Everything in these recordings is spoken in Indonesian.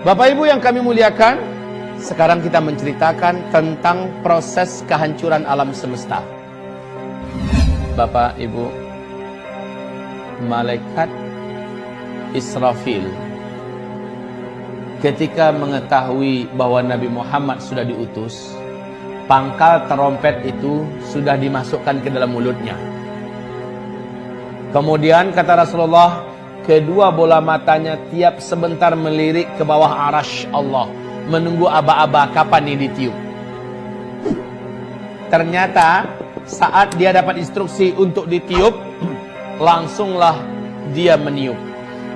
Bapak Ibu yang kami muliakan, sekarang kita menceritakan tentang proses kehancuran alam semesta. Bapak Ibu, malaikat Israfil ketika mengetahui bahwa Nabi Muhammad sudah diutus, pangkal terompet itu sudah dimasukkan ke dalam mulutnya. Kemudian kata Rasulullah, kedua bola matanya tiap sebentar melirik ke bawah arasy Allah, menunggu aba-aba kapan ini ditiup. Ternyata saat dia dapat instruksi untuk ditiup, langsunglah dia meniup.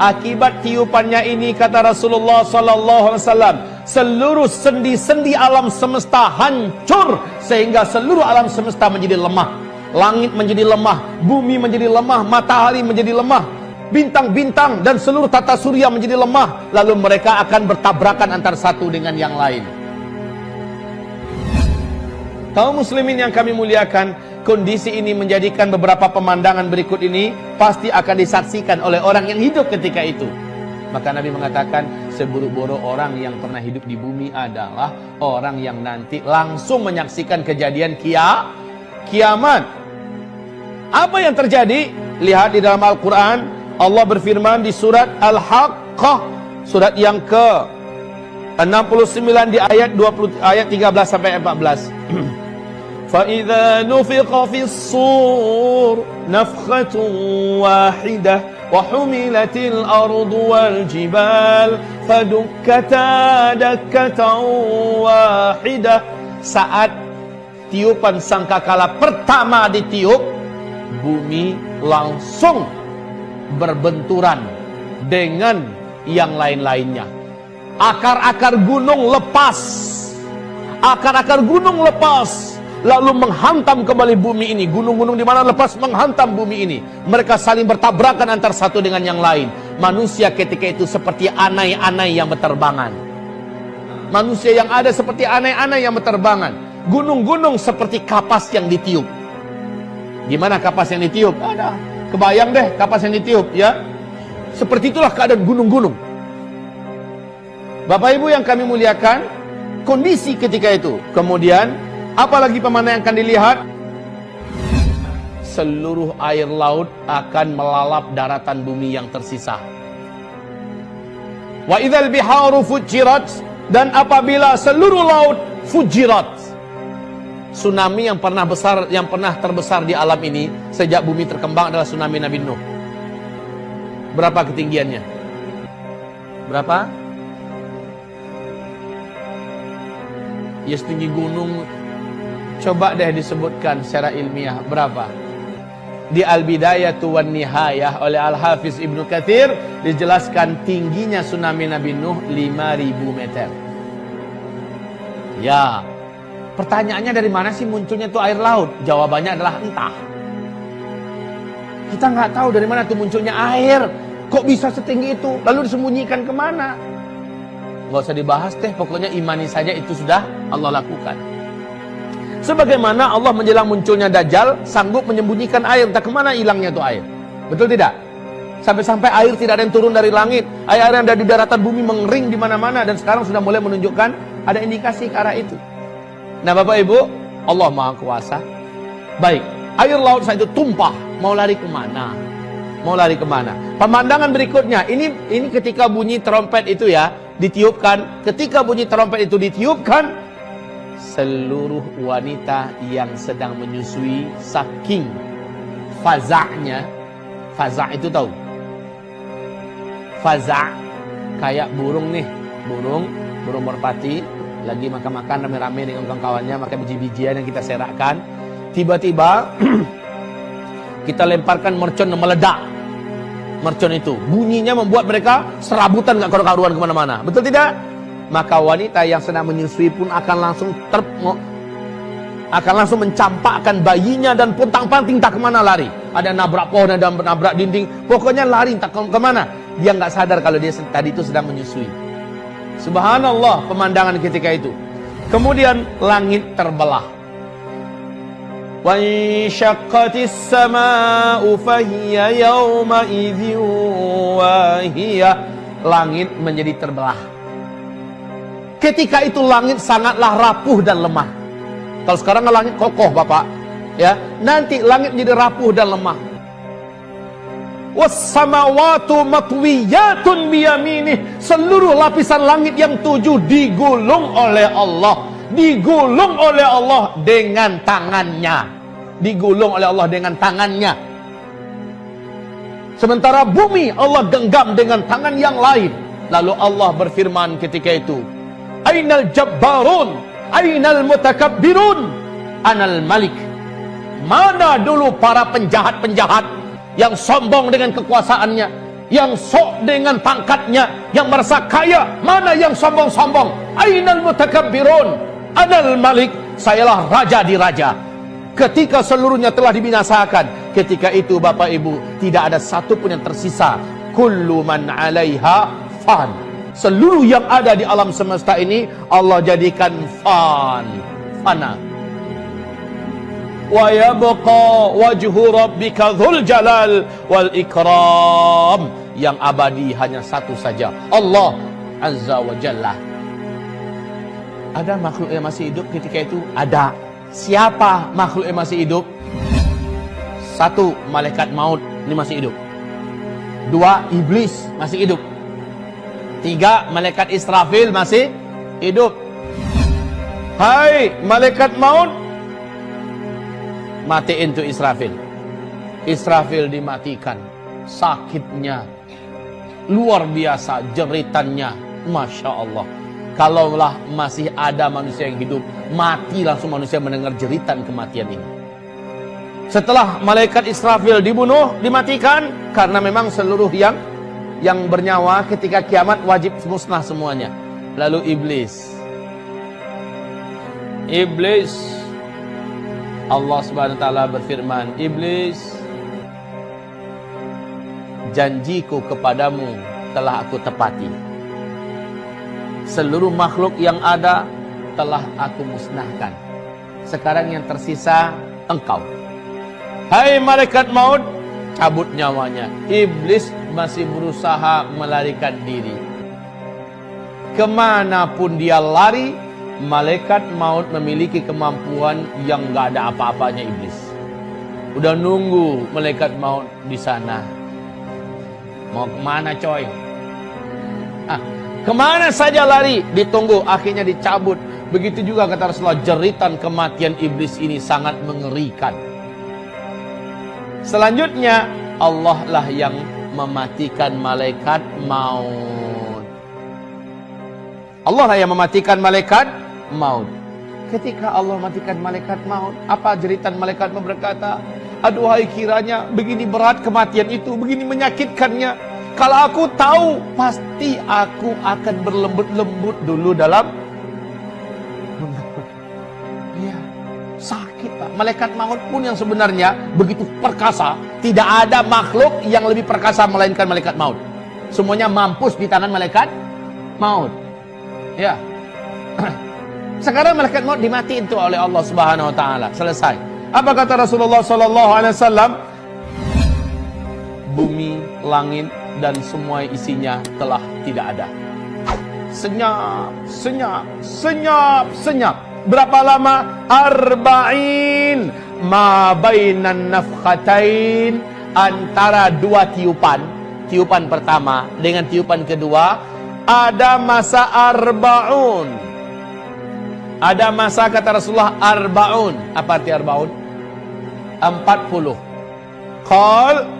Akibat tiupannya ini, kata Rasulullah SAW, seluruh sendi-sendi alam semesta hancur, sehingga seluruh alam semesta menjadi lemah. Langit menjadi lemah, bumi menjadi lemah, matahari menjadi lemah, bintang-bintang dan seluruh tata surya menjadi lemah. Lalu mereka akan bertabrakan antara satu dengan yang lain. Kaum muslimin yang kami muliakan, kondisi ini menjadikan beberapa pemandangan berikut ini pasti akan disaksikan oleh orang yang hidup ketika itu. Maka Nabi mengatakan, seburuk-buruk orang yang pernah hidup di bumi adalah orang yang nanti langsung menyaksikan kejadian kiamat. Apa yang terjadi? Lihat di dalam Al-Quran, Allah berfirman di surat Al-Haqqah, surat yang ke-69 di ayat 13 sampai 14. فَإِذَا نُفِخَ فِي الصُّورِ نَفْخَةٌ وَاحِدَةٌ وَحُمِلَتِ الْأَرْضُ وَالْجِبَالُ فَدُكَّتَا دَكَّةً وَاحِدَةً. Saat tiupan sangkakala pertama ditiup, bumi langsung berbenturan dengan yang lain-lainnya. Akar-akar gunung lepas, lalu menghantam kembali bumi ini. Gunung-gunung di mana lepas menghantam bumi ini. Mereka saling bertabrakan antara satu dengan yang lain. Manusia ketika itu seperti anai-anai yang berterbangan. Manusia yang ada seperti anai-anai yang berterbangan. Gunung-gunung seperti kapas yang ditiup. Gimana kapas yang ditiup? Ada. Kebayang deh kapas yang ditiup, ya. Seperti itulah keadaan gunung-gunung. Bapak Ibu yang kami muliakan, kondisi ketika itu. Kemudian, apalagi pemandangan yang akan dilihat? Seluruh air laut akan melalap daratan bumi yang tersisa. Wa idzal biharu fujirat, dan apabila seluruh laut fujirat. Tsunami yang pernah terbesar di alam ini sejak bumi terkembang adalah tsunami Nabi Nuh. Berapa ketinggiannya? Berapa? Ya setinggi gunung. Coba deh disebutkan secara ilmiah berapa? Di Al-Bidayatu wan Nihayah oleh Al-Hafiz Ibnu Katsir dijelaskan tingginya tsunami Nabi Nuh 5.000 meter. Ya, pertanyaannya dari mana sih munculnya tuh air laut? Jawabannya adalah entah. Kita nggak tahu dari mana tuh munculnya air. Kok bisa setinggi itu? Lalu disembunyikan kemana? Nggak usah dibahas deh, pokoknya imani saja itu sudah Allah lakukan. Sebagaimana Allah menjelang munculnya Dajjal sanggup menyembunyikan air, entah kemana hilangnya tuh air. Betul tidak? Sampai-sampai air tidak ada yang turun dari langit, air yang ada di daratan bumi mengering di mana-mana, dan sekarang sudah mulai menunjukkan ada indikasi ke arah itu. Nah Bapak Ibu, Allah Maha Kuasa. Baik, air laut saat itu tumpah, mau lari kemana? Mau lari kemana? Pemandangan berikutnya, ini ketika bunyi trompet itu ya, ditiupkan. Ketika bunyi trompet itu ditiupkan, seluruh wanita yang sedang menyusui saking faza'nya. Faza' itu tahu? Faza' kayak burung nih, burung merpati lagi makan-makan rame-rame dengan kawan-kawannya, makan biji-bijian yang kita serakkan. Tiba-tiba kita lemparkan mercon yang meledak. Mercon itu bunyinya membuat mereka serabutan, gak karu-karuan kemana-mana. Betul tidak? Maka wanita yang sedang menyusui pun akan langsung mencampakkan bayinya dan pontang-panting tak kemana lari. Ada nabrak pohon, ada nabrak dinding, pokoknya lari tak kemana. Dia nggak sadar kalau dia tadi itu sedang menyusui. Subhanallah pemandangan ketika itu. Kemudian langit terbelah. وَانشَقَّتِ السَّمَاءُ فَهِيَ يَوْمَئِذٍ وَاهِيَةٌ. Langit menjadi terbelah. Ketika itu langit sangatlah rapuh dan lemah. Kalau sekarang langit kokoh Bapak, ya, nanti langit jadi rapuh dan lemah. Was-samawatu matwiyatun biyaminih. Seluruh lapisan langit yang 7 digulung oleh Allah. Digulung oleh Allah dengan tangannya. Digulung oleh Allah dengan tangannya. Sementara bumi Allah genggam dengan tangan yang lain. Lalu Allah berfirman ketika itu, Ainal jabbarun, ainal mutakabbirun, anal malik. Mana dulu para penjahat-penjahat yang sombong dengan kekuasaannya, yang sok dengan pangkatnya, yang merasa kaya? Mana yang sombong-sombong? Ainal mutakabbirun, anal malik. Sayalah raja di raja. Ketika seluruhnya telah dibinasakan, ketika itu Bapak Ibu, tidak ada satu pun yang tersisa. Kullu man 'alaiha fan. Seluruh yang ada di alam semesta ini Allah jadikan fana. Wa yabqa wajhu rabbika dzul jalal wal ikram. Yang abadi hanya satu saja, Allah Azza wa Jalla. Ada makhluk yang masih hidup ketika itu? Ada. Siapa makhluk yang masih hidup? 1, malaikat maut, ini masih hidup. 2, iblis masih hidup. 3, malaikat Israfil masih hidup. Hai malaikat maut, matiin tuh Israfil. Israfil dimatikan. Sakitnya luar biasa, jeritannya, Masya Allah. Kalaulah masih ada manusia yang hidup, mati langsung manusia mendengar jeritan kematian ini. Setelah malaikat Israfil dibunuh, dimatikan, karena memang seluruh yang bernyawa ketika kiamat wajib musnah semuanya. Lalu iblis, Allah Subhanahu wa taala berfirman, Iblis, janjiku kepadamu telah aku tepati. Seluruh makhluk yang ada telah aku musnahkan. Sekarang yang tersisa engkau. Hai malaikat maut, cabut nyawanya. Iblis masih berusaha melarikan diri. Kemanapun dia lari, malaikat maut memiliki kemampuan yang gak ada apa-apanya iblis. Udah nunggu malaikat maut di sana. Mau kemana coy? Kemana saja lari, ditunggu, akhirnya dicabut. Begitu juga kata Rasulullah, jeritan kematian iblis ini sangat mengerikan. Selanjutnya, Allah lah yang mematikan malaikat maut. Allah lah yang mematikan malaikat maut. Ketika Allah matikan malaikat maut, apa jeritan malaikat berkata, aduhai kiranya begini berat kematian itu, begini menyakitkannya. Kalau aku tahu, pasti aku akan berlembut-lembut dulu dalam. Ya, sakit Pak. Malaikat maut pun yang sebenarnya begitu perkasa, tidak ada makhluk yang lebih perkasa melainkan malaikat maut. Semuanya mampus di tangan malaikat maut. Ya. Sekarang malaikat maut dimatiin tuh oleh Allah Subhanahu wa taala. Selesai. Apa kata Rasulullah sallallahu alaihi wasallam? Bumi, langit dan semua isinya telah tidak ada. Senyap, senyap, senyap, senyap. Berapa lama? Arba'in ma bainan nafkhatain, antara dua tiupan. Tiupan pertama dengan tiupan kedua ada masa arba'un. Ada masa kata Rasulullah arba'un. Apa arti arba'un? 40. Qal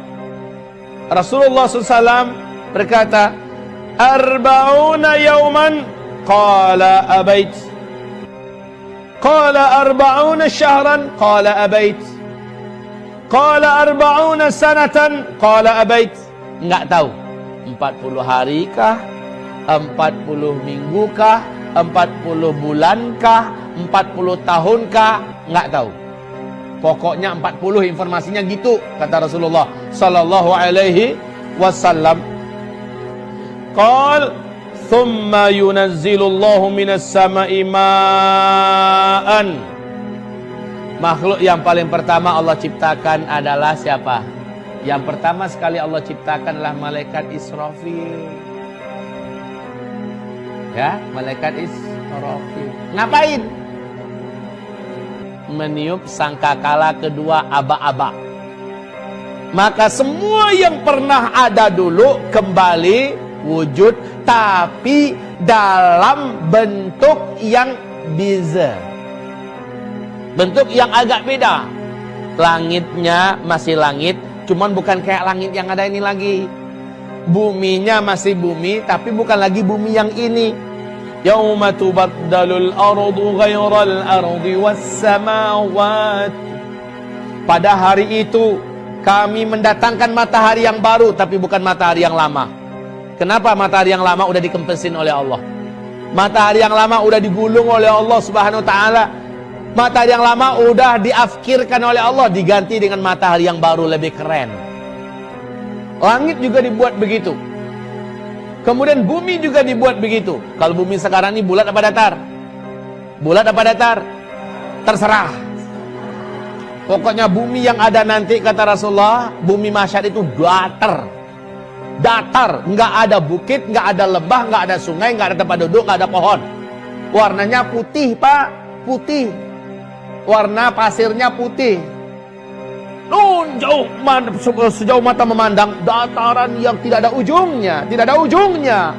Rasulullah SAW berkata, arba'una yawman. Qala abait. Qala arba'una syahran. Qala abait. Qala arba'una sanatan. Qala abait. Enggak tahu 40 hari kah, 40 minggu kah, 40 bulan kah, 40 tahun kah, enggak tahu. Pokoknya 40, informasinya gitu kata Rasulullah sallallahu alaihi wasallam. Qal thumma yunazzilullahu minas sama'i ma'an. Makhluk yang paling pertama Allah ciptakan adalah siapa? Yang pertama sekali Allah ciptakan adalah malaikat Israfil. Ya, malaikat Israfil. Ngapain? Meniup sangkakala kedua aba-aba. Maka semua yang pernah ada dulu kembali wujud, tapi dalam bentuk yang beza, bentuk yang agak beda. Langitnya masih langit, cuman bukan kayak langit yang ada ini lagi. Buminya masih bumi, tapi bukan lagi bumi yang ini. Yauma tubaddalul ardu ghairal ardi was samawat. Pada hari itu kami mendatangkan matahari yang baru, tapi bukan matahari yang lama. Kenapa matahari yang lama udah dikempesin oleh Allah? Matahari yang lama udah digulung oleh Allah Subhanahu wa taala. Matahari yang lama udah diafkirkan oleh Allah, diganti dengan matahari yang baru lebih keren. Langit juga dibuat begitu. Kemudian bumi juga dibuat begitu. Kalau bumi sekarang ini bulat apa datar? Bulat apa datar? Terserah. Pokoknya bumi yang ada nanti, kata Rasulullah, bumi mahsyar itu datar. Datar, nggak ada bukit, nggak ada lembah, nggak ada sungai, nggak ada tempat duduk, nggak ada pohon. Warnanya putih, Pak, putih. Warna pasirnya putih. Jauh, sejauh mata memandang, dataran yang tidak ada ujungnya, tidak ada ujungnya.